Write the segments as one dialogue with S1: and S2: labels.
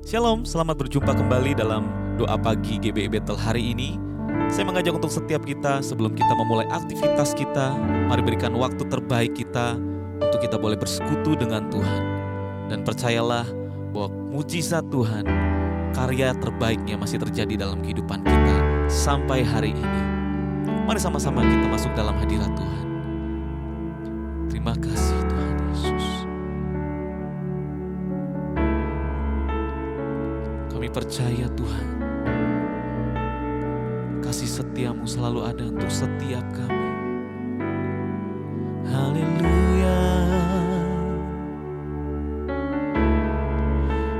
S1: Shalom, selamat berjumpa kembali dalam doa pagi GBI Bethel hari ini. Saya mengajak untuk setiap kita sebelum kita memulai aktivitas kita, mari berikan waktu terbaik kita untuk kita boleh bersekutu dengan Tuhan. Dan percayalah bahwa mujizat Tuhan, karya terbaiknya masih terjadi dalam kehidupan kita sampai hari ini. Mari sama-sama kita masuk dalam hadirat Tuhan. Terima kasih Tuhan Yesus. Kami percaya Tuhan, kasih setiamu selalu ada untuk setiap kami. Haleluya.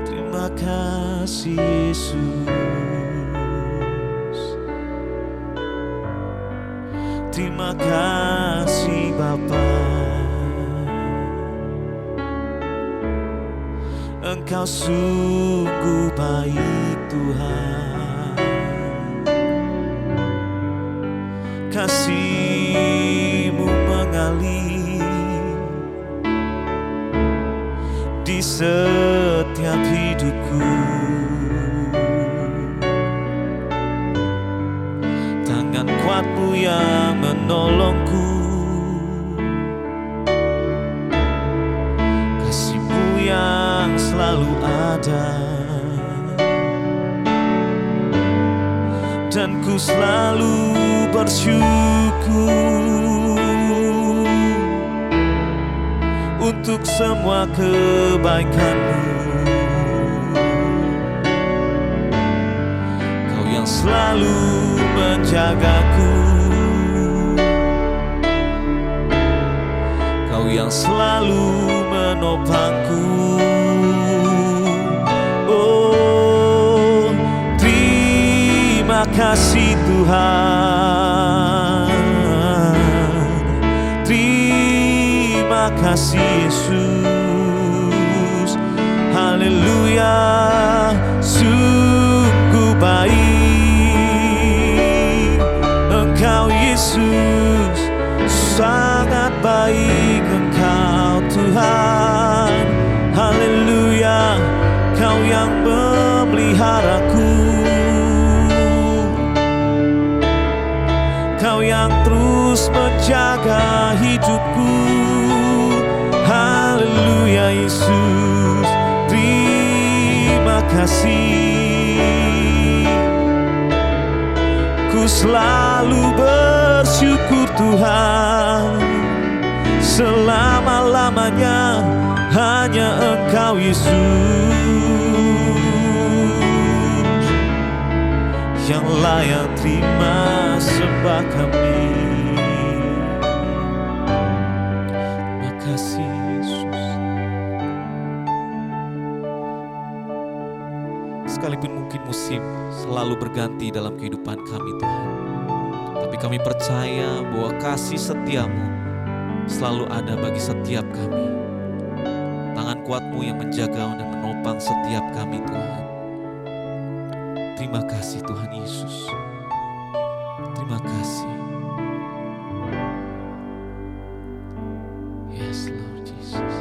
S1: Terima kasih Yesus. Terima kasih Bapa. Engkau sungguh baik Tuhan. Kasih-Mu mengalir di setiap hidupku. Tangan kuat-Mu yang menolongku. Kasih-Mu yang selalu ada, dan ku selalu bersyukur untuk semua kebaikan-Mu. Kau yang selalu menjagaku, Kau yang selalu menopangku. Oh, terima kasih Tuhan. Terima kasih Yesus. Haleluya. Sungguh baik Engkau Yesus, sangat baik Engkau Tuhan. Haleluya. Kau yang memeliharaku, Kau yang terus menjaga hidupku. Haleluya Yesus. Terima kasih. Ku selalu bersyukur Tuhan. Selama-lamanya hanya Engkau Yesus yang layak terima sembah kami. Terima kasih Yesus. Sekalipun mungkin musim selalu berganti dalam kehidupan kami Tuhan, tapi kami percaya bahwa kasih setiamu selalu ada bagi setiap kami. Tangan kuat-Mu yang menjaga dan menopang setiap kami Tuhan. Terima kasih Tuhan Yesus. Terima kasih. Yes Lord Jesus.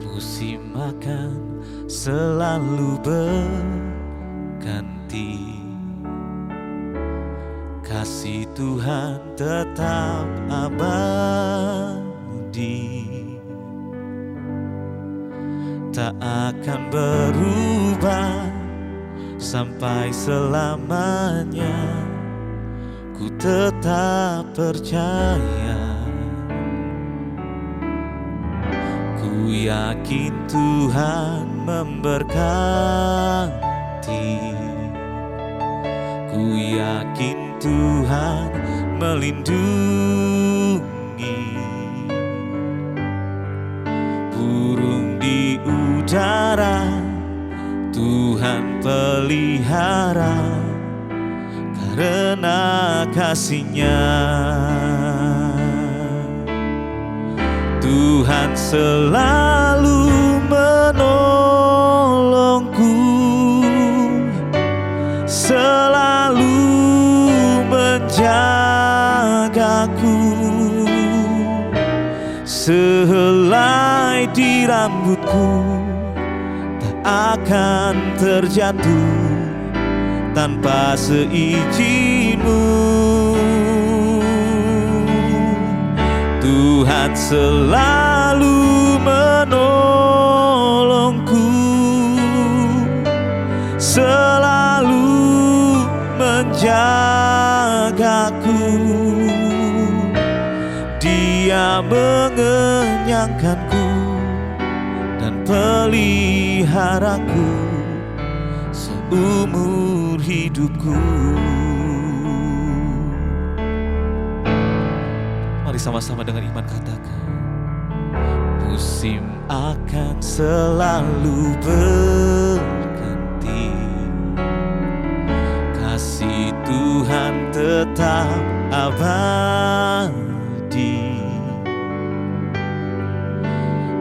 S1: Musim akan selalu berganti, kasih Tuhan tetap abadi, tak akan berubah sampai selamanya. Ku tetap percaya, ku yakin Tuhan memberkati, ku yakin Tuhan melindungi. Burung di udara Tuhan pelihara karena kasih-Nya. Tuhan selalu menolongku, selalu menjagaku. Sehelai di rambutku tak akan terjatuh tanpa seizin-Mu. Tuhan selalu menolongku, selalu menjagaku. Dia mengenyangkanku dan peliharaku seumur hidupku. Mari sama-sama dengan iman katakan, musim akan selalu berganti, kasih Tuhan tetap abadi,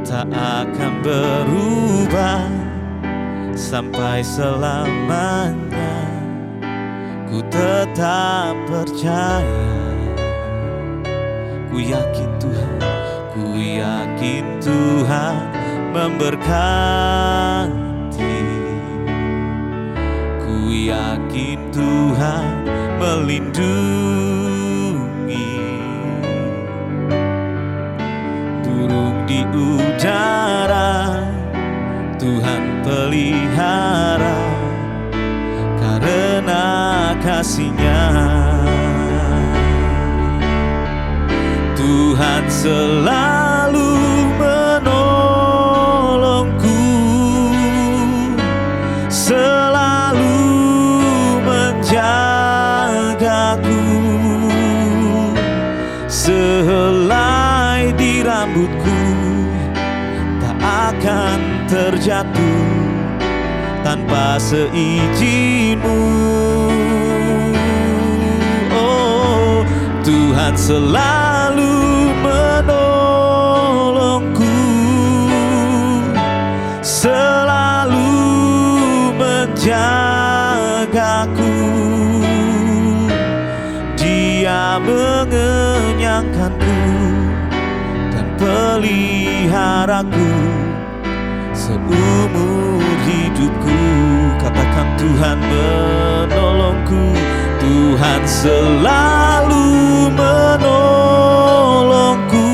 S1: tak akan berubah sampai selamanya. Ku tetap percaya, ku yakin Tuhan, ku yakin Tuhan memberkati, ku yakin Tuhan melindungi. Burung di udara Tuhan pelihara karena kasih-Nya. Tuhan selalu menolongku, selalu menjagaku. Sehelai di rambutku tak akan terjatuh tanpa seizin-Mu. Oh, Tuhan selalu menolongku, selalu menjagaku. Dia mengenyangkanku dan peliharaku seumur hidupku. Katakan, Tuhan menolongku, Tuhan selalu menolongku,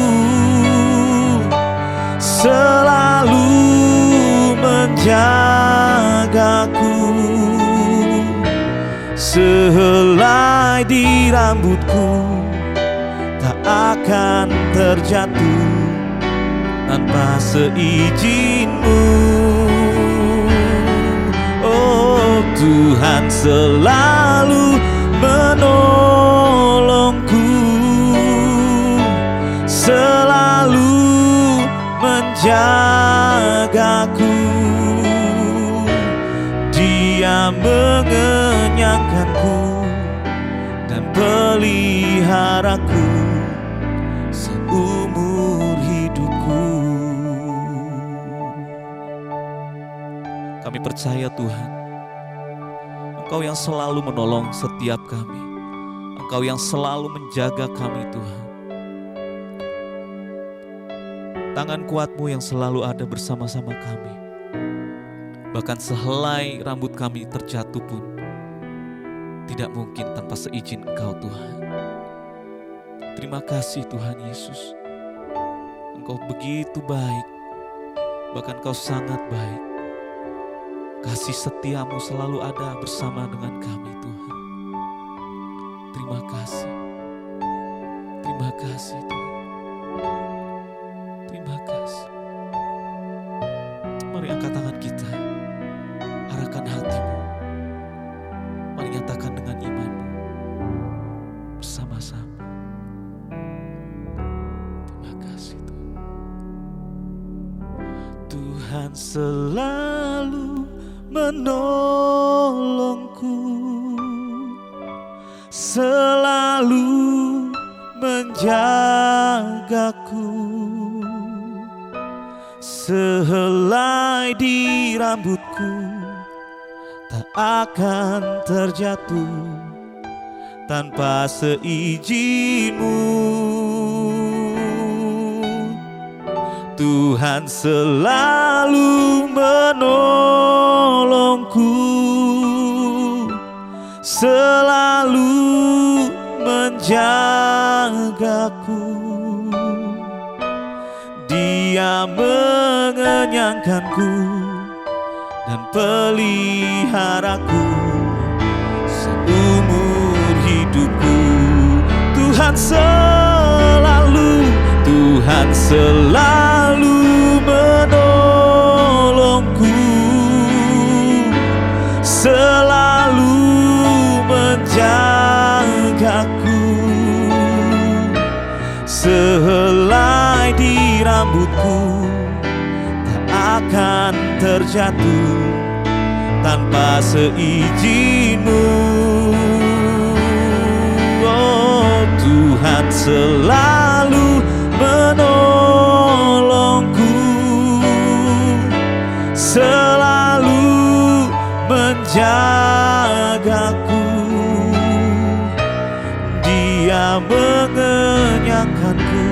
S1: selalu menjagaku. Sehelai di rambutku tak akan terjatuh tanpa seizin-Mu. Oh, Tuhan selalu menolongku, selalu menjagaku. Dia mengenyangkanku dan peliharaku seumur hidupku. Kami percaya Tuhan, Engkau yang selalu menolong setiap kami, Engkau yang selalu menjaga kami Tuhan. Tangan kuat-Mu yang selalu ada bersama-sama kami. Bahkan sehelai rambut kami terjatuh pun tidak mungkin tanpa seizin Engkau Tuhan. Terima kasih Tuhan Yesus. Engkau begitu baik, bahkan Engkau sangat baik. Kasih setia-Mu selalu ada bersama dengan kami Tuhan. Terima kasih. Terima kasih Tuhan. Terima kasih. Mari angkat tangan kita, arahkan hati-Mu. Mari nyatakan dengan iman-Mu bersama-sama. Terima kasih Tuhan. Tuhan selalu menolongku, selalu menjagaku. Sehelai di rambutku tak akan terjatuh tanpa seizin-Mu. Tuhan selalu menolongku, selalu menjagaku. Dia mengenyangkanku dan peliharaku seumur hidupku. Tuhan selalu menolongku, selalu menjagaku. Sehelai di rambutku tak akan terjatuh tanpa seizin-Mu. Oh, Tuhan selalu menolongku, selalu menjagaku. Dia mengenyangkanku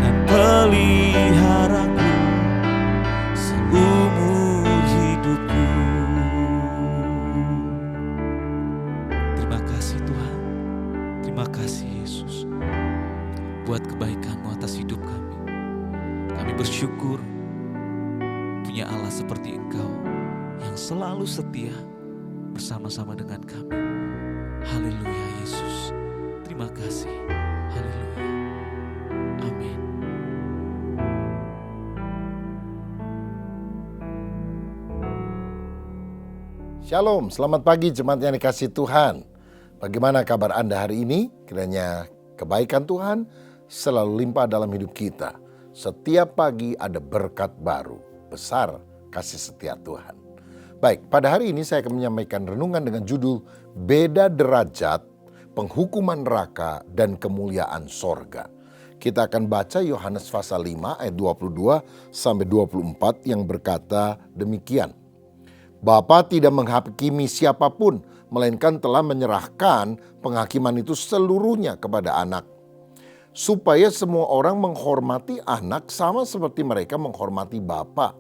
S1: dan peliharaku seumur hidupku. Terima kasih Tuhan, terima kasih Yesus buat kebaikan-Mu atas hidup kami. Kami bersyukur punya Allah seperti Engkau yang selalu setia bersama-sama dengan kami. Haleluya Yesus, terima kasih. Haleluya, amin.
S2: Shalom, selamat pagi jemaat yang dikasihi Tuhan. Bagaimana kabar Anda hari ini? Kiranya kebaikan Tuhan selalu limpah dalam hidup kita. Setiap pagi ada berkat baru, besar kasih setia Tuhan. Baik, pada hari ini saya akan menyampaikan renungan dengan judul Beda Derajat, Penghukuman Neraka dan Kemuliaan Sorga. Kita akan baca Yohanes pasal 5 ayat 22 sampai 24 yang berkata demikian. Bapa tidak menghakimi siapapun, melainkan telah menyerahkan penghakiman itu seluruhnya kepada anak, supaya semua orang menghormati anak sama seperti mereka menghormati Bapa.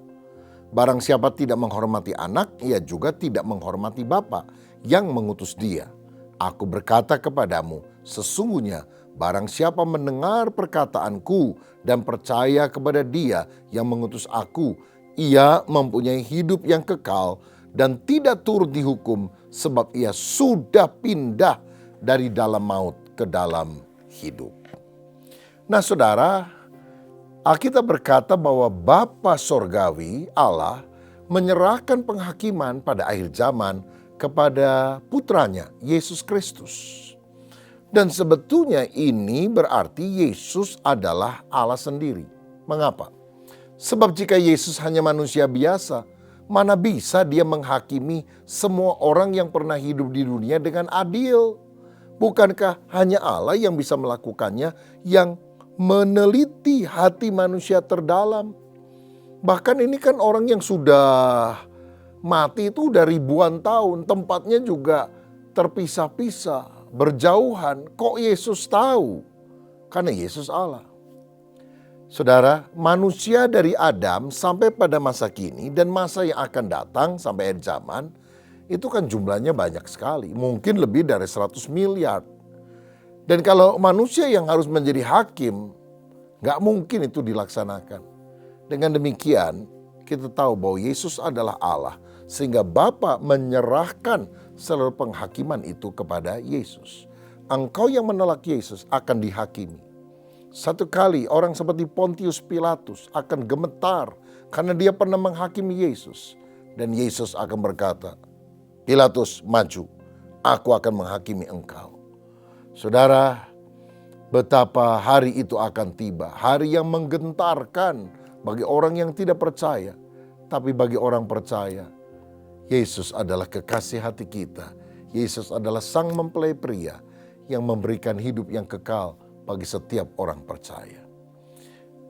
S2: Barang siapa tidak menghormati anak, ia juga tidak menghormati Bapa yang mengutus dia. Aku berkata kepadamu, sesungguhnya barang siapa mendengar perkataanku dan percaya kepada dia yang mengutus aku, ia mempunyai hidup yang kekal dan tidak turut dihukum, sebab ia sudah pindah dari dalam maut ke dalam hidup. Nah saudara, Alkitab berkata bahwa Bapa Sorgawi Allah menyerahkan penghakiman pada akhir zaman kepada putranya Yesus Kristus. Dan sebetulnya ini berarti Yesus adalah Allah sendiri. Mengapa? Sebab jika Yesus hanya manusia biasa, mana bisa dia menghakimi semua orang yang pernah hidup di dunia dengan adil? Bukankah hanya Allah yang bisa melakukannya, yang meneliti hati manusia terdalam? Bahkan ini kan orang yang sudah mati itu udah ribuan tahun, tempatnya juga terpisah-pisah, berjauhan. Kok Yesus tahu? Karena Yesus Allah. Saudara, manusia dari Adam sampai pada masa kini dan masa yang akan datang sampai akhir zaman, itu kan jumlahnya banyak sekali. Mungkin lebih dari 100 miliar. Dan kalau manusia yang harus menjadi hakim, gak mungkin itu dilaksanakan. Dengan demikian, kita tahu bahwa Yesus adalah Allah, sehingga Bapa menyerahkan seluruh penghakiman itu kepada Yesus. Engkau yang menolak Yesus akan dihakimi. Satu kali orang seperti Pontius Pilatus akan gemetar karena dia pernah menghakimi Yesus. Dan Yesus akan berkata, Pilatus maju, aku akan menghakimi engkau. Saudara, betapa hari itu akan tiba. Hari yang menggentarkan bagi orang yang tidak percaya. Tapi bagi orang percaya, Yesus adalah kekasih hati kita. Yesus adalah sang mempelai pria yang memberikan hidup yang kekal bagi setiap orang percaya.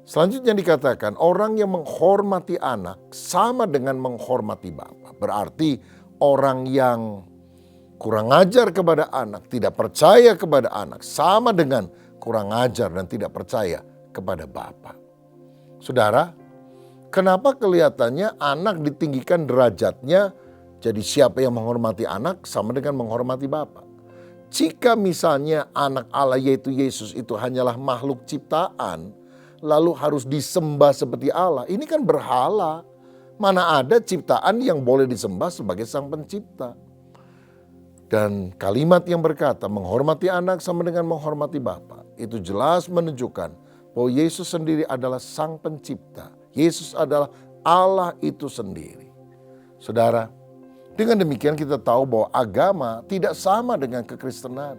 S2: Selanjutnya dikatakan, orang yang menghormati anak sama dengan menghormati Bapa. Berarti orang yang kurang ajar kepada anak, tidak percaya kepada anak, sama dengan kurang ajar dan tidak percaya kepada Bapa. Saudara, kenapa kelihatannya anak ditinggikan derajatnya, jadi siapa yang menghormati anak sama dengan menghormati Bapa? Jika misalnya anak Allah yaitu Yesus itu hanyalah makhluk ciptaan, lalu harus disembah seperti Allah, ini kan berhala. Mana ada ciptaan yang boleh disembah sebagai sang pencipta. Dan kalimat yang berkata menghormati anak sama dengan menghormati Bapa, itu jelas menunjukkan bahwa Yesus sendiri adalah sang pencipta. Yesus adalah Allah itu sendiri. Saudara, dengan demikian kita tahu bahwa agama tidak sama dengan kekristenan.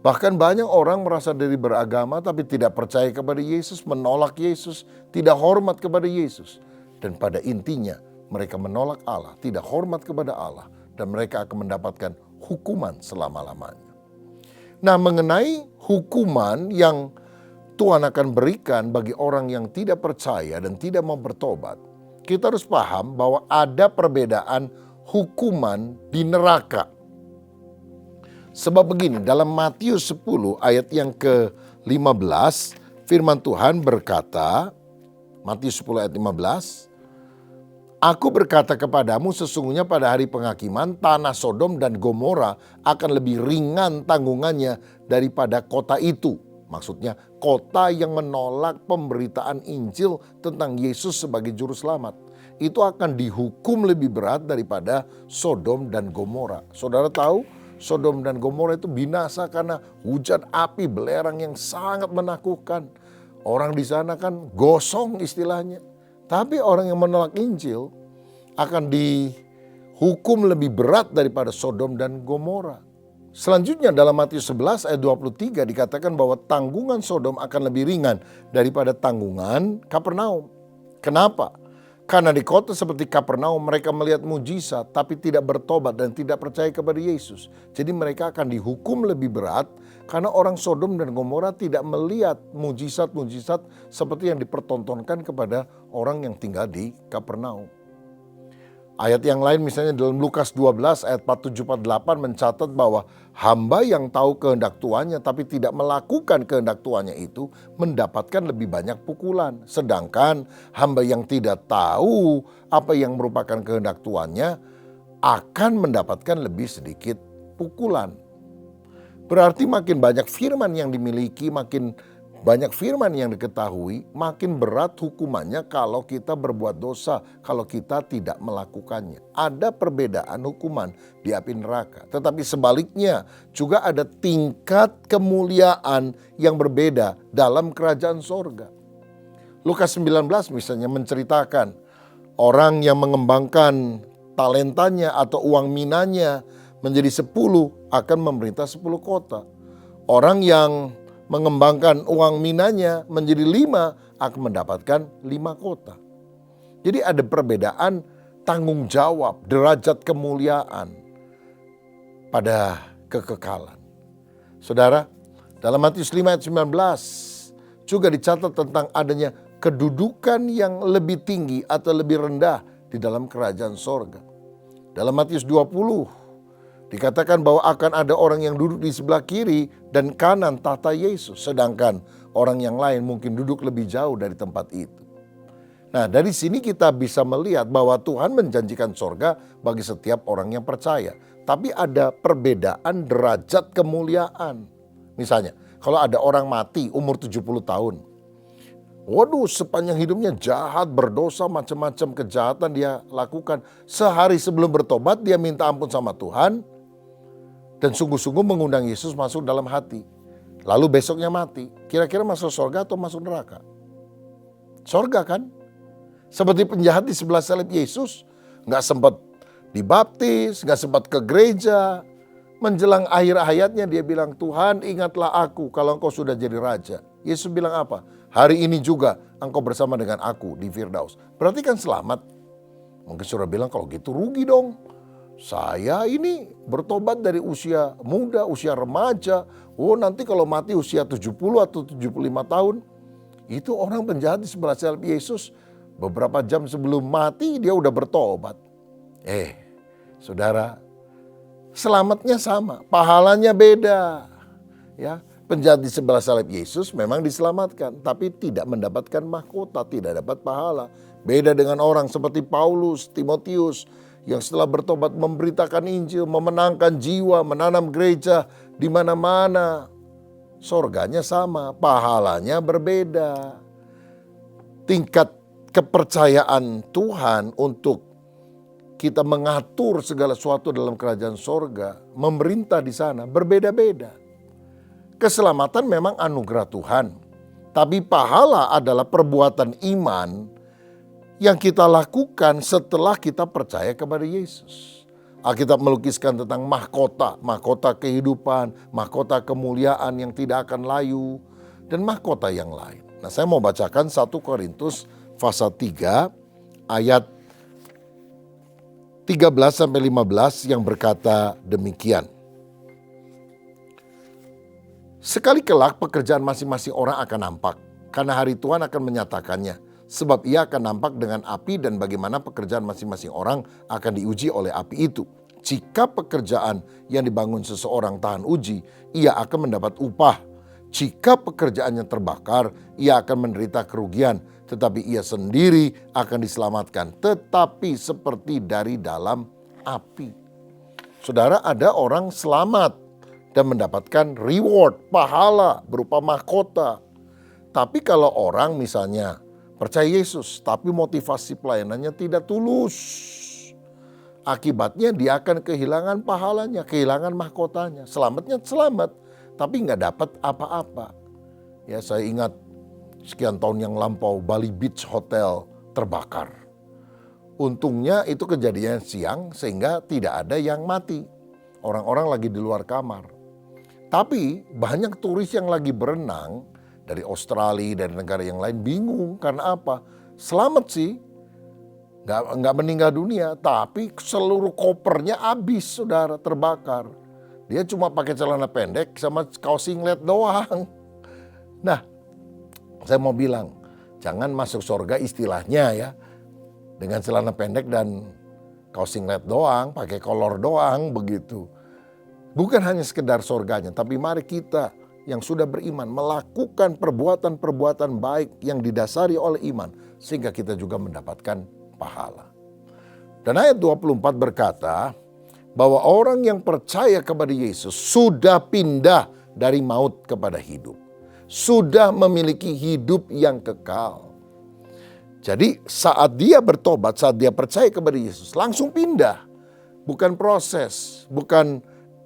S2: Bahkan banyak orang merasa diri beragama tapi tidak percaya kepada Yesus, menolak Yesus, tidak hormat kepada Yesus. Dan pada intinya mereka menolak Allah, tidak hormat kepada Allah. Dan mereka akan mendapatkan hukuman selama-lamanya. Nah, mengenai hukuman yang Tuhan akan berikan bagi orang yang tidak percaya dan tidak mau bertobat, kita harus paham bahwa ada perbedaan hukuman di neraka. Sebab begini, dalam Matius 10 ayat yang ke-15, firman Tuhan berkata, Matius 10 ayat 15, Aku berkata kepadamu sesungguhnya pada hari penghakiman tanah Sodom dan Gomora akan lebih ringan tanggungannya daripada kota itu. Maksudnya kota yang menolak pemberitaan Injil tentang Yesus sebagai juru selamat. Itu akan dihukum lebih berat daripada Sodom dan Gomora. Saudara tahu Sodom dan Gomora itu binasa karena hujan api belerang yang sangat menakutkan. Orang di sana kan gosong istilahnya. Tapi orang yang menolak Injil akan dihukum lebih berat daripada Sodom dan Gomora. Selanjutnya dalam Matius 11 ayat 23 dikatakan bahwa tanggungan Sodom akan lebih ringan daripada tanggungan Kapernaum. Kenapa? Karena di kota seperti Kapernaum mereka melihat mujizat tapi tidak bertobat dan tidak percaya kepada Yesus. Jadi mereka akan dihukum lebih berat karena orang Sodom dan Gomora tidak melihat mujizat-mujizat seperti yang dipertontonkan kepada orang yang tinggal di Kapernaum. Ayat yang lain misalnya dalam Lukas 12 ayat 47-48 mencatat bahwa hamba yang tahu kehendak tuannya tapi tidak melakukan kehendak tuannya itu mendapatkan lebih banyak pukulan. Sedangkan hamba yang tidak tahu apa yang merupakan kehendak tuannya akan mendapatkan lebih sedikit pukulan. Berarti makin banyak firman yang dimiliki, makin banyak firman yang diketahui, makin berat hukumannya kalau kita berbuat dosa, kalau kita tidak melakukannya. Ada perbedaan hukuman di api neraka. Tetapi sebaliknya juga ada tingkat kemuliaan yang berbeda dalam kerajaan sorga. Lukas 19 misalnya menceritakan orang yang mengembangkan talentanya atau uang minanya menjadi 10 akan memerintah 10 kota. Orang yang mengembangkan uang minanya menjadi 5 akan mendapatkan 5 kota. Jadi ada perbedaan tanggung jawab, derajat kemuliaan pada kekekalan. Saudara, dalam Matius 5 ayat 19 juga dicatat tentang adanya kedudukan yang lebih tinggi atau lebih rendah di dalam kerajaan sorga. Dalam Matius 20 dikatakan bahwa akan ada orang yang duduk di sebelah kiri dan kanan tahta Yesus. Sedangkan orang yang lain mungkin duduk lebih jauh dari tempat itu. Nah, dari sini kita bisa melihat bahwa Tuhan menjanjikan sorga bagi setiap orang yang percaya. Tapi ada perbedaan derajat kemuliaan. Misalnya, kalau ada orang mati umur 70 tahun. Waduh, sepanjang hidupnya jahat, berdosa, macam-macam kejahatan dia lakukan. Sehari sebelum bertobat dia minta ampun sama Tuhan. Dan sungguh-sungguh mengundang Yesus masuk dalam hati. Lalu besoknya mati. Kira-kira masuk surga atau masuk neraka? Surga kan? Seperti penjahat di sebelah salib Yesus. Gak sempat dibaptis, gak sempat ke gereja. Menjelang akhir hayatnya dia bilang, Tuhan ingatlah aku kalau engkau sudah jadi raja. Yesus bilang apa? Hari ini juga engkau bersama dengan aku di Firdaus. Berarti kan selamat. Mungkin saudara bilang kalau gitu rugi dong. Saya ini bertobat dari usia muda, usia remaja. Oh nanti kalau mati usia 70 atau 75 tahun. Itu orang penjahat di sebelah salib Yesus. Beberapa jam sebelum mati dia udah bertobat. Saudara, selamatnya sama, pahalanya beda. Ya, Penjahat di sebelah salib Yesus memang diselamatkan, tapi tidak mendapatkan mahkota, tidak dapat pahala. Beda dengan orang seperti Paulus, Timotius, yang setelah bertobat memberitakan Injil, memenangkan jiwa, menanam gereja di mana-mana. Sorganya sama, pahalanya berbeda. Tingkat kepercayaan Tuhan untuk kita mengatur segala sesuatu dalam kerajaan sorga, memerintah di sana berbeda-beda. Keselamatan memang anugerah Tuhan, tapi pahala adalah perbuatan iman yang kita lakukan setelah kita percaya kepada Yesus. Alkitab melukiskan tentang mahkota, mahkota kehidupan, mahkota kemuliaan yang tidak akan layu, dan mahkota yang lain. Nah, saya mau bacakan 1 Korintus pasal 3 ayat 13-15 yang berkata demikian. Sekali kelak pekerjaan masing-masing orang akan nampak, karena hari Tuhan akan menyatakannya. Sebab ia akan nampak dengan api dan bagaimana pekerjaan masing-masing orang akan diuji oleh api itu. Jika pekerjaan yang dibangun seseorang tahan uji, ia akan mendapat upah. Jika pekerjaannya terbakar, ia akan menderita kerugian, tetapi ia sendiri akan diselamatkan, tetapi seperti dari dalam api. Saudara, ada orang selamat dan mendapatkan reward, pahala berupa mahkota. Tapi kalau orang misalnya percaya Yesus, tapi motivasi pelayanannya tidak tulus, akibatnya dia akan kehilangan pahalanya, kehilangan mahkotanya. Selamatnya selamat, tapi nggak dapat apa-apa. Ya, saya ingat sekian tahun yang lampau Bali Beach Hotel terbakar. Untungnya itu kejadian siang sehingga tidak ada yang mati. Orang-orang lagi di luar kamar. Tapi banyak turis yang lagi berenang dari Australia, dari negara yang lain bingung karena apa? Selamat sih, nggak meninggal dunia, tapi seluruh kopernya habis, saudara, terbakar. Dia cuma pakai celana pendek sama kaos singlet doang. Nah, saya mau bilang, jangan masuk surga istilahnya ya, dengan celana pendek dan kaos singlet doang, pakai kolor doang begitu. Bukan hanya sekedar surganya, tapi mari kita yang sudah beriman melakukan perbuatan-perbuatan baik yang didasari oleh iman, sehingga kita juga mendapatkan pahala. Dan ayat 24 berkata bahwa orang yang percaya kepada Yesus sudah pindah dari maut kepada hidup. Sudah memiliki hidup yang kekal. Jadi saat dia bertobat, saat dia percaya kepada Yesus, langsung pindah. Bukan proses, bukan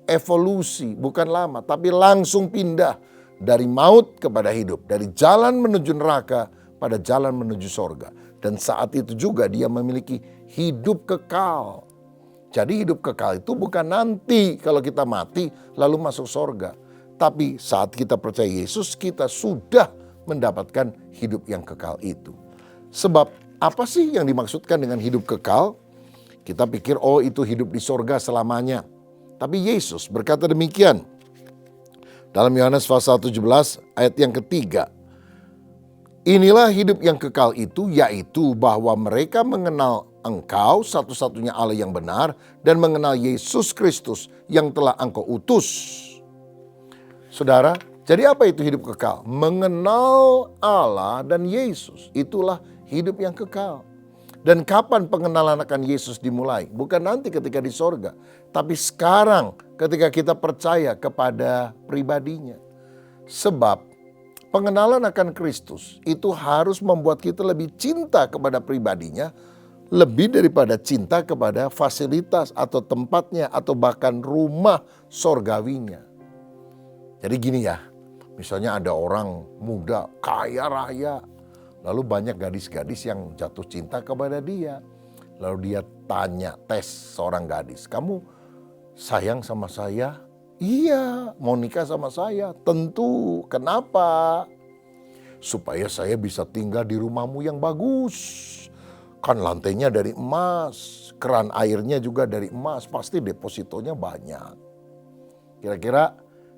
S2: evolusi, bukan lama, tapi langsung pindah dari maut kepada hidup, dari jalan menuju neraka pada jalan menuju sorga. Dan saat itu juga dia memiliki hidup kekal. Jadi hidup kekal itu bukan nanti kalau kita mati lalu masuk sorga. Tapi saat kita percaya Yesus, kita sudah mendapatkan hidup yang kekal itu. Sebab apa sih yang dimaksudkan dengan hidup kekal? Kita pikir oh itu hidup di sorga selamanya. Tapi Yesus berkata demikian. Dalam Yohanes pasal 17 ayat yang ketiga. Inilah hidup yang kekal itu, yaitu bahwa mereka mengenal Engkau satu-satunya Allah yang benar dan mengenal Yesus Kristus yang telah Engkau utus. Saudara, jadi apa itu hidup kekal? Mengenal Allah dan Yesus, itulah hidup yang kekal. Dan kapan pengenalan akan Yesus dimulai? Bukan nanti ketika di sorga, tapi sekarang ketika kita percaya kepada pribadinya. Sebab pengenalan akan Kristus itu harus membuat kita lebih cinta kepada pribadinya, lebih daripada cinta kepada fasilitas atau tempatnya atau bahkan rumah sorgawinya. Jadi gini ya, misalnya ada orang muda kaya raya, lalu banyak gadis-gadis yang jatuh cinta kepada dia. Lalu dia tanya, tes seorang gadis, kamu sayang sama saya? Iya, mau nikah sama saya? Tentu, kenapa? Supaya saya bisa tinggal di rumahmu yang bagus. Kan lantainya dari emas, keran airnya juga dari emas, pasti depositonya banyak. Kira-kira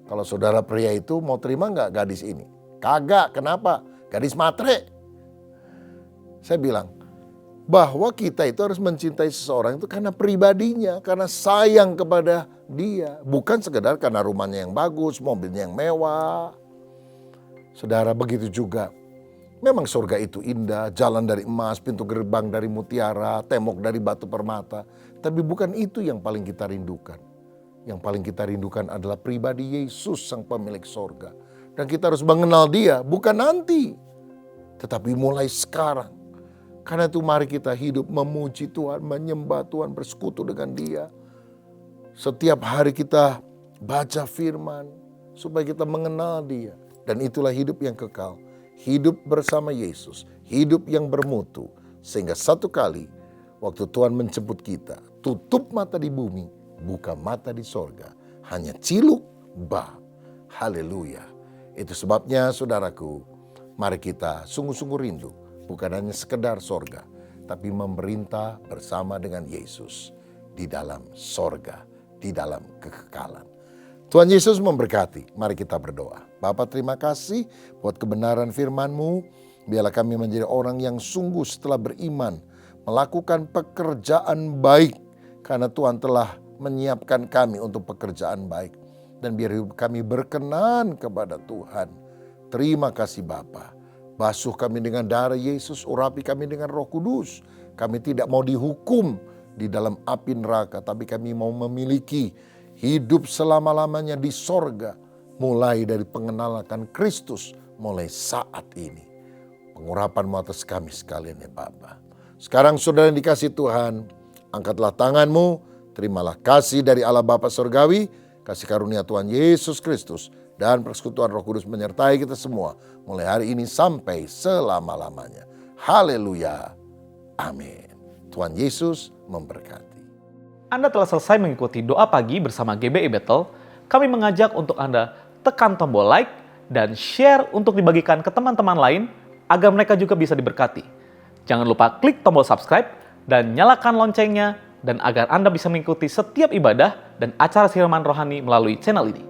S2: kalau saudara pria itu mau terima nggak gadis ini? Kagak, kenapa? Gadis matre. Saya bilang, bahwa kita itu harus mencintai seseorang itu karena pribadinya, karena sayang kepada dia. Bukan sekedar karena rumahnya yang bagus, mobilnya yang mewah. Saudara, begitu juga. Memang surga itu indah, jalan dari emas, pintu gerbang dari mutiara, tembok dari batu permata. Tapi bukan itu yang paling kita rindukan. Yang paling kita rindukan adalah pribadi Yesus sang pemilik surga. Dan kita harus mengenal dia, bukan nanti. Tetapi mulai sekarang. Karena itu mari kita hidup memuji Tuhan, menyembah Tuhan, bersekutu dengan dia. Setiap hari kita baca firman, supaya kita mengenal dia. Dan itulah hidup yang kekal. Hidup bersama Yesus, hidup yang bermutu. Sehingga satu kali, waktu Tuhan menjemput kita, tutup mata di bumi, buka mata di sorga. Hanya ciluk, bah. Haleluya. Itu sebabnya saudaraku, mari kita sungguh-sungguh rindu. Bukan hanya sekedar sorga, tapi memerintah bersama dengan Yesus di dalam sorga, di dalam kekekalan. Tuhan Yesus memberkati. Mari kita berdoa. Bapa, terima kasih buat kebenaran firman-Mu. Biarlah kami menjadi orang yang sungguh setelah beriman, melakukan pekerjaan baik. Karena Tuhan telah menyiapkan kami untuk pekerjaan baik. Dan biar hidup kami berkenan kepada Tuhan. Terima kasih Bapa. Basuh kami dengan darah Yesus, urapi kami dengan Roh Kudus. Kami tidak mau dihukum di dalam api neraka, tapi kami mau memiliki hidup selama-lamanya di sorga. Mulai dari pengenalan akan Kristus, mulai saat ini. Pengurapan-Mu atas kami sekalian ya Bapa. Sekarang saudara yang dikasih Tuhan, angkatlah tanganmu, terimalah kasih dari Allah Bapa Surgawi, kasih karunia Tuhan Yesus Kristus, dan persekutuan Roh Kudus menyertai kita semua mulai hari ini sampai selama-lamanya. Haleluya. Amin. Tuhan Yesus memberkati.
S1: Anda telah selesai mengikuti doa pagi bersama GBI Bethel. Kami mengajak untuk Anda tekan tombol like dan share untuk dibagikan ke teman-teman lain agar mereka juga bisa diberkati. Jangan lupa klik tombol subscribe dan nyalakan loncengnya dan agar Anda bisa mengikuti setiap ibadah dan acara siraman rohani melalui channel ini.